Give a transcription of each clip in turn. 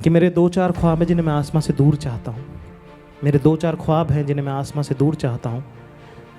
कि मेरे 2-4 ख्वाब हैं जिन्हें मैं आसमां से दूर चाहता हूँ। मेरे 2-4 ख्वाब हैं जिन्हें मैं आसमां से दूर चाहता हूँ।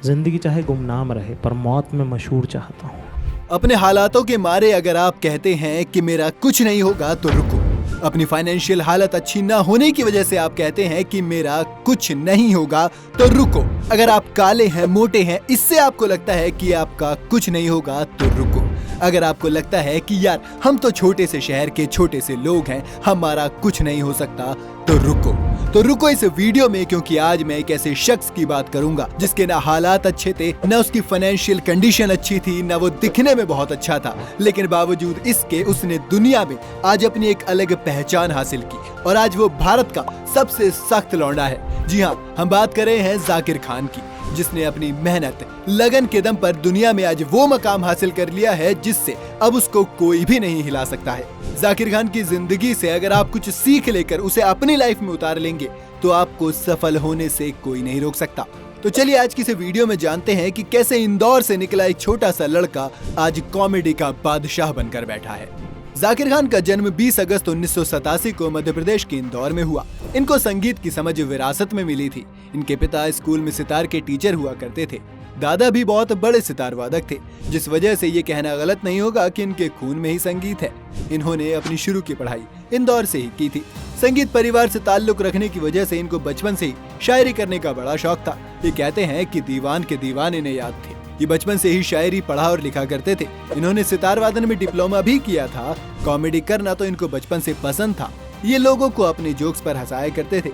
ज़िंदगी चाहे गुमनाम रहे पर मौत में मशहूर चाहता हूँ। अपने हालातों के मारे अगर आप कहते हैं कि मेरा कुछ नहीं होगा तो रुको। अपनी फाइनेंशियल हालत अच्छी ना होने की वजह से आप कहते हैं कि मेरा कुछ नहीं होगा तो रुको। अगर आप काले हैं, मोटे हैं, इससे आपको लगता है कि आपका कुछ नहीं होगा तो रुको। अगर आपको लगता है कि यार हम तो छोटे से शहर के छोटे से लोग हैं, हमारा कुछ नहीं हो सकता तो रुको इस वीडियो में, क्योंकि आज मैं एक ऐसे शख्स की बात करूंगा जिसके ना हालात अच्छे थे, ना उसकी फाइनेंशियल कंडीशन अच्छी थी, ना वो दिखने में बहुत अच्छा था, लेकिन बावजूद इसके उसने दुनिया में आज अपनी एक अलग पहचान हासिल की और आज वो भारत का सबसे सख्त लौंडा है। जी हाँ, हम बात कर रहे हैं जाकिर खान की, जिसने अपनी मेहनत लगन के दम पर दुनिया में आज वो मकाम हासिल कर लिया है जिससे अब उसको कोई भी नहीं हिला सकता है। जाकिर खान की जिंदगी से अगर आप कुछ सीख लेकर उसे अपनी लाइफ में उतार लेंगे तो आपको सफल होने से कोई नहीं रोक सकता। तो चलिए आज की इस वीडियो में जानते हैं कि कैसे इंदौर से निकला एक छोटा सा लड़का आज कॉमेडी का बादशाह बनकर बैठा है। जाकिर खान का जन्म 20 अगस्त 1987 को मध्य प्रदेश के इंदौर में हुआ। इनको संगीत की समझ विरासत में मिली थी। इनके पिता स्कूल में सितार के टीचर हुआ करते थे। दादा भी बहुत बड़े सितार वादक थे, जिस वजह से ये कहना गलत नहीं होगा कि इनके खून में ही संगीत है। इन्होंने अपनी शुरू की पढ़ाई इंदौर से ही की थी। संगीत परिवार से ताल्लुक रखने की वजह से इनको बचपन से ही शायरी करने का बड़ा शौक था। ये कहते हैं कि दीवान के दीवान इन्हें याद थे। ये बचपन से ही शायरी पढ़ा और लिखा करते थे। इन्होंने सितार वादन में डिप्लोमा भी किया था। कॉमेडी करना तो इनको बचपन से पसंद था। ये लोगों को अपने जोक्स पर हंसाया करते थे।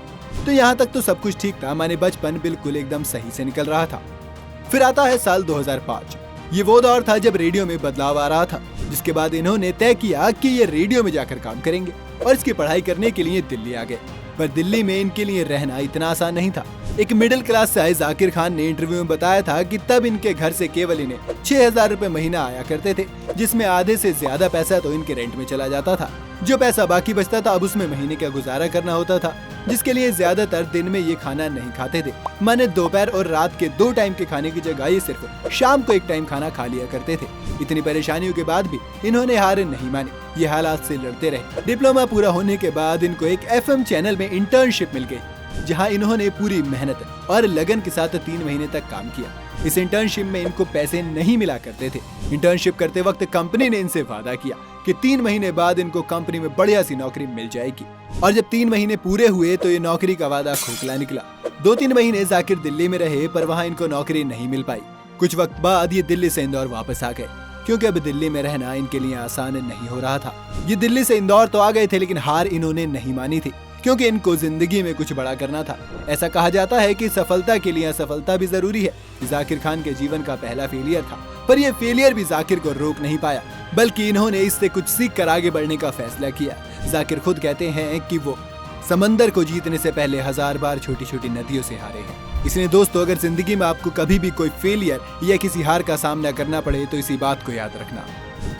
तो यहाँ तक तो सब कुछ ठीक था, माने बचपन बिल्कुल एकदम सही से निकल रहा था। फिर आता है साल 2005। ये वो दौर था जब रेडियो में बदलाव आ रहा था, जिसके बाद इन्होंने तय किया कि ये रेडियो में जाकर काम करेंगे और इसकी पढ़ाई करने के लिए दिल्ली आ गए। पर दिल्ली में इनके लिए रहना इतना आसान नहीं था। एक मिडिल क्लास से आए जाकिर खान ने इंटरव्यू में बताया था कि तब इनके घर से केवल इन्हें 6000 रुपए महीना आया करते थे, जिसमें आधे से ज्यादा पैसा तो इनके रेंट में चला जाता था। जो पैसा बाकी बचता था अब उसमें महीने का गुजारा करना होता था, जिसके लिए ज्यादातर दिन में ये खाना नहीं खाते थे। माने दोपहर और रात के 2 टाइम के खाने की जगह ये सिर्फ शाम को 1 टाइम खाना खा लिया करते थे। इतनी परेशानियों के बाद भी इन्होंने हार नहीं मानी। ये हालात से लड़ते रहे। डिप्लोमा पूरा होने के बाद इनको एक FM चैनल में इंटर्नशिप मिल गई, जहां इन्होंने पूरी मेहनत और लगन के साथ 3 महीने तक काम किया। इस इंटर्नशिप में इनको पैसे नहीं मिला करते थे। इंटर्नशिप करते वक्त कंपनी ने इनसे वादा किया कि 3 महीने बाद इनको कंपनी में बढ़िया सी नौकरी मिल जाएगी। और जब 3 महीने पूरे हुए तो ये नौकरी का वादा खोखला निकला। 2-3 महीने जाकिर दिल्ली में रहे, पर वहाँ इनको नौकरी नहीं मिल पाई। कुछ वक्त बाद ये दिल्ली से इंदौर वापस आ गए, क्योंकि अब दिल्ली में रहना इनके लिए आसान नहीं हो रहा था। ये दिल्ली से इंदौर तो आ गए थे, लेकिन हार इन्होंने नहीं मानी थी, क्योंकि इनको जिंदगी में कुछ बड़ा करना था। ऐसा कहा जाता है कि सफलता के लिए असफलता भी जरूरी है। जाकिर खान के जीवन का पहला फेलियर था, पर यह फेलियर भी जाकिर को रोक नहीं पाया, बल्कि इन्होंने इससे कुछ सीख कर आगे बढ़ने का फैसला किया। जाकिर खुद कहते हैं कि वो समंदर को जीतने से पहले 1000 बार छोटी छोटी नदियों से हारे हैं। इसलिए दोस्तों, अगर जिंदगी में आपको कभी भी कोई फेलियर या किसी हार का सामना करना पड़े तो इसी बात को याद रखना।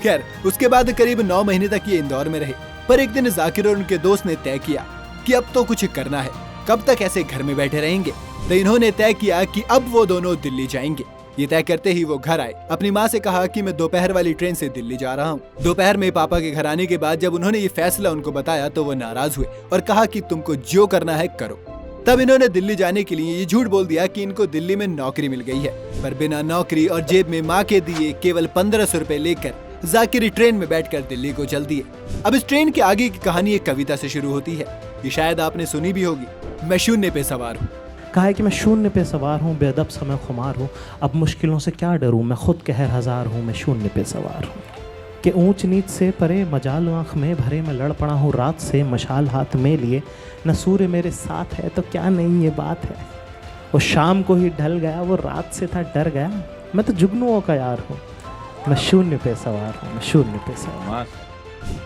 खैर, उसके बाद करीब 9 महीने तक ये इंदौर में रहे, पर एक दिन जाकिर और उनके दोस्त ने तय किया कि अब तो कुछ करना है, कब तक ऐसे घर में बैठे रहेंगे। तो इन्होंने तय किया कि अब वो दोनों दिल्ली जाएंगे। ये तय करते ही वो घर आए। अपनी माँ से कहा कि मैं दोपहर वाली ट्रेन से दिल्ली जा रहा हूँ। दोपहर में पापा के घर आने के बाद जब उन्होंने ये फैसला उनको बताया तो वो नाराज हुए और कहा कि तुमको जो करना है करो। तब इन्होंने दिल्ली जाने के लिए ये झूठ बोल दिया कि इनको दिल्ली में नौकरी मिल गई है, पर बिना नौकरी और जेब में माँ के दिए केवल 1500 रुपए लेकर जाकिर ट्रेन में बैठकर दिल्ली को चल दिए। अब इस ट्रेन के आगे की कहानी एक कविता से शुरू होती है। ये शायद आपने सुनी भी होगी। मैं शून्य पे सवार हूँ। कहा है कि मैं शून्य पे सवार हूँ, बेअदब समय खुमार हूँ, अब मुश्किलों से क्या डरूँ, मैं खुद कहर हजार हूँ, मैं शून्य पे सवार हूँ। कि ऊंच नीच से परे मजाल आँख में भरे, मैं लड़ पड़ा हूँ रात से मशाल हाथ में लिए, न सूर्य मेरे साथ है तो क्या नहीं ये बात है, वो शाम को ही ढल गया, वो रात से था डर गया, मैं तो जुगनुओं का यार हूँ, मैं शून्य पे सवार हूँ, मैं शून्य पे सवार।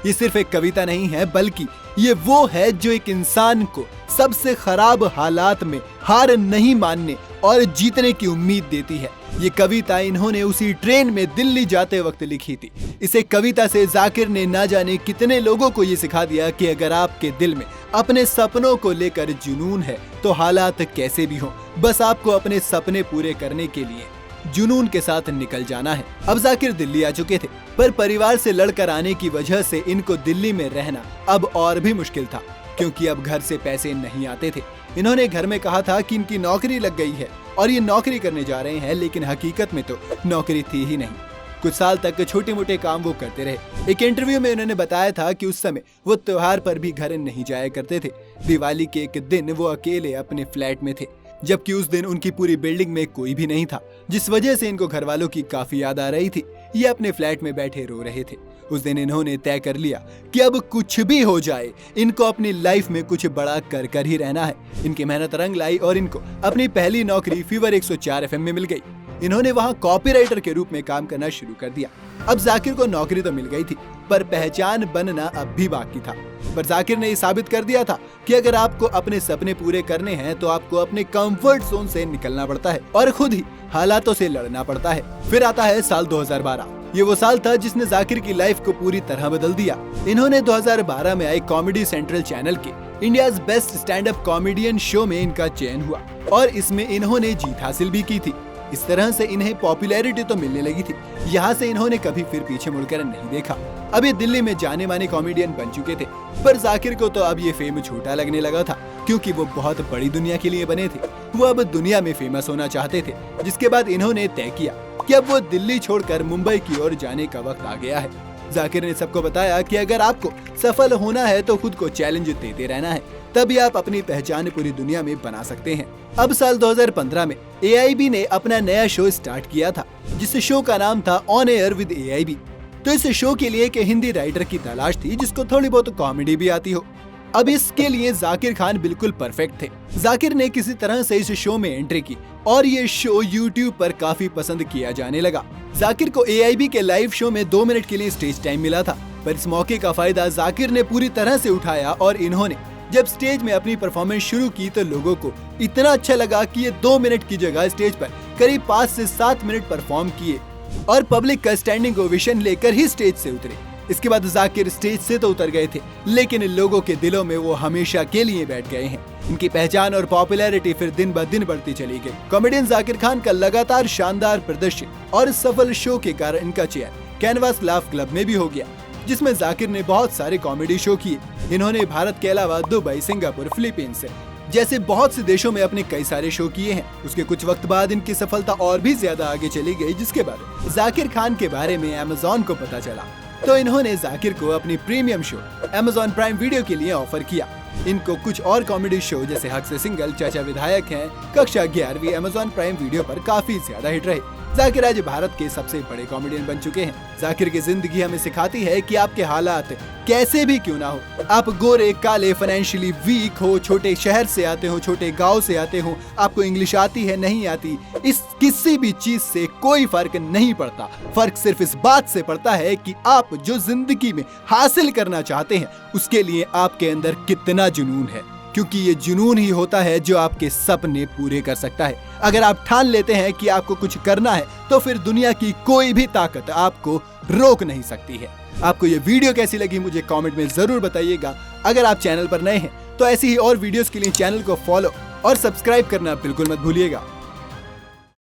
ये सिर्फ एक कविता नहीं है, बल्कि ये वो है जो एक इंसान को सबसे खराब हालात में हार नहीं मानने और जीतने की उम्मीद देती है। ये कविता इन्होंने उसी ट्रेन में दिल्ली जाते वक्त लिखी थी। इसे कविता से जाकिर ने ना जाने कितने लोगों को ये सिखा दिया कि अगर आपके दिल में अपने सपनों को लेकर जुनून है तो हालात कैसे भी हों, बस आपको अपने सपने पूरे करने के लिए जुनून के साथ निकल जाना है। अब जाकिर दिल्ली आ चुके थे, पर परिवार से लड़कर आने की वजह से इनको दिल्ली में रहना अब और भी मुश्किल था, क्योंकि अब घर से पैसे नहीं आते थे। इन्होंने घर में कहा था कि इनकी नौकरी लग गई है और ये नौकरी करने जा रहे हैं, लेकिन हकीकत में तो नौकरी थी ही नहीं। कुछ साल तक छोटे मोटे काम वो करते रहे। एक इंटरव्यू में उन्होंने बताया था कि उस समय वो त्योहार पर भी घर नहीं जाया करते थे। दिवाली के एक दिन वो अकेले अपने फ्लैट में थे, जबकि उस दिन उनकी पूरी बिल्डिंग में कोई भी नहीं था, जिस वजह से इनको घर वालों की काफी याद आ रही थी। ये अपने फ्लैट में बैठे रो रहे थे। उस दिन इन्होंने तय कर लिया कि अब कुछ भी हो जाए, इनको अपनी लाइफ में कुछ बड़ा कर कर ही रहना है। इनकी मेहनत रंग लाई और इनको अपनी पहली नौकरी फीवर 104 FM में मिल गई। इन्होंने वहां कॉपीराइटर के रूप में काम करना शुरू कर दिया। अब जाकिर को नौकरी तो मिल गई थी, पर पहचान बनना अब भी बाकी था। पर जाकिर ने ये साबित कर दिया था कि अगर आपको अपने सपने पूरे करने हैं तो आपको अपने कंफर्ट जोन से निकलना पड़ता है और खुद ही हालातों से लड़ना पड़ता है। फिर आता है साल 2012। ये वो साल था जिसने जाकिर की लाइफ को पूरी तरह बदल दिया। इन्होंने 2012 में आए कॉमेडी सेंट्रल चैनल के India's best stand up comedian show में इनका चयन हुआ और इसमें इन्होंने जीत हासिल भी की थी। इस तरह से इन्हें पॉपुलैरिटी तो मिलने लगी थी। यहाँ से इन्होंने कभी फिर पीछे मुड़कर नहीं देखा। अब ये दिल्ली में जाने माने कॉमेडियन बन चुके थे, पर जाकिर को तो अब ये फेम छोटा लगने लगा था, क्योंकि वो बहुत बड़ी दुनिया के लिए बने थे। वो अब दुनिया में फेमस होना चाहते थे, जिसके बाद इन्होंने तय किया कि अब वो दिल्ली छोड़कर मुंबई की ओर जाने का वक्त आ गया है। जाकिर ने सबको बताया कि अगर आपको सफल होना है तो खुद को चैलेंज देते रहना है, तभी आप अपनी पहचान पूरी दुनिया में बना सकते हैं। अब साल 2015 में AIB ने अपना नया शो स्टार्ट किया था, जिस शो का नाम था ऑन एयर विद AIB। तो इस शो के लिए एक हिंदी राइटर की तलाश थी जिसको थोड़ी बहुत कॉमेडी भी आती हो। अब इसके लिए जाकिर खान बिल्कुल परफेक्ट थे। जाकिर ने किसी तरह से इस शो में एंट्री की और ये शो YouTube पर काफी पसंद किया जाने लगा। जाकिर को AIB के लाइव शो में 2 मिनट के लिए स्टेज टाइम मिला था, पर इस मौके का फायदा जाकिर ने पूरी तरह से उठाया और इन्होंने जब स्टेज में अपनी परफॉर्मेंस शुरू की तो लोगों को इतना अच्छा लगा कि ये 2 मिनट की जगह स्टेज पर करीब 5 से 7 मिनट परफॉर्म किए और पब्लिक का स्टैंडिंग ओवेशन लेकर ही स्टेज से उतरे। इसके बाद जाकिर स्टेज से तो उतर गए थे, लेकिन लोगों के दिलों में वो हमेशा के लिए बैठ गए हैं। इनकी पहचान और पॉपुलैरिटी फिर दिन ब दिन बढ़ती चली गई। कॉमेडियन जाकिर खान का लगातार शानदार प्रदर्शन और सफल शो के कारण इनका चयन कैनवास लाफ क्लब में भी हो गया, जिसमें जाकिर ने बहुत सारे कॉमेडी शो किए। इन्होंने भारत के अलावा दुबई, सिंगापुर, फिलीपींस जैसे बहुत से देशों में अपने कई सारे शो किए हैं। उसके कुछ वक्त बाद इनकी सफलता और भी ज्यादा आगे चली गई, जिसके बाद जाकिर खान के बारे में Amazon को पता चला तो इन्होंने जाकिर को अपनी premium show Amazon prime video के लिए ऑफर किया। इनको कुछ और कॉमेडी शो जैसे हक से सिंगल, चाचा विधायक हैं, कक्षा 11वीं Amazon प्राइम वीडियो पर काफी ज्यादा हिट रहे। जाकिर आज भारत के सबसे बड़े कॉमेडियन बन चुके हैं। जाकिर की जिंदगी हमें सिखाती है कि आपके हालात कैसे भी क्यों ना हो, आप गोरे, काले, फाइनेंशियली वीक हो, छोटे शहर से आते हो, छोटे गांव से आते हो, आपको इंग्लिश आती है नहीं आती, इस किसी भी चीज से कोई फर्क नहीं पड़ता। फर्क सिर्फ इस बात से पड़ता है कि आप जो जिंदगी में हासिल करना चाहते हैं उसके लिए आपके अंदर कितना जुनून है, क्योंकि ये जुनून ही होता है जो आपके सपने पूरे कर सकता है। अगर आप ठान लेते हैं कि आपको कुछ करना है तो फिर दुनिया की कोई भी ताकत आपको रोक नहीं सकती है। आपको ये वीडियो कैसी लगी मुझे कमेंट में जरूर बताइएगा। अगर आप चैनल पर नए हैं तो ऐसी ही और वीडियोस के लिए चैनल को फॉलो और सब्सक्राइब करना बिल्कुल मत भूलिएगा।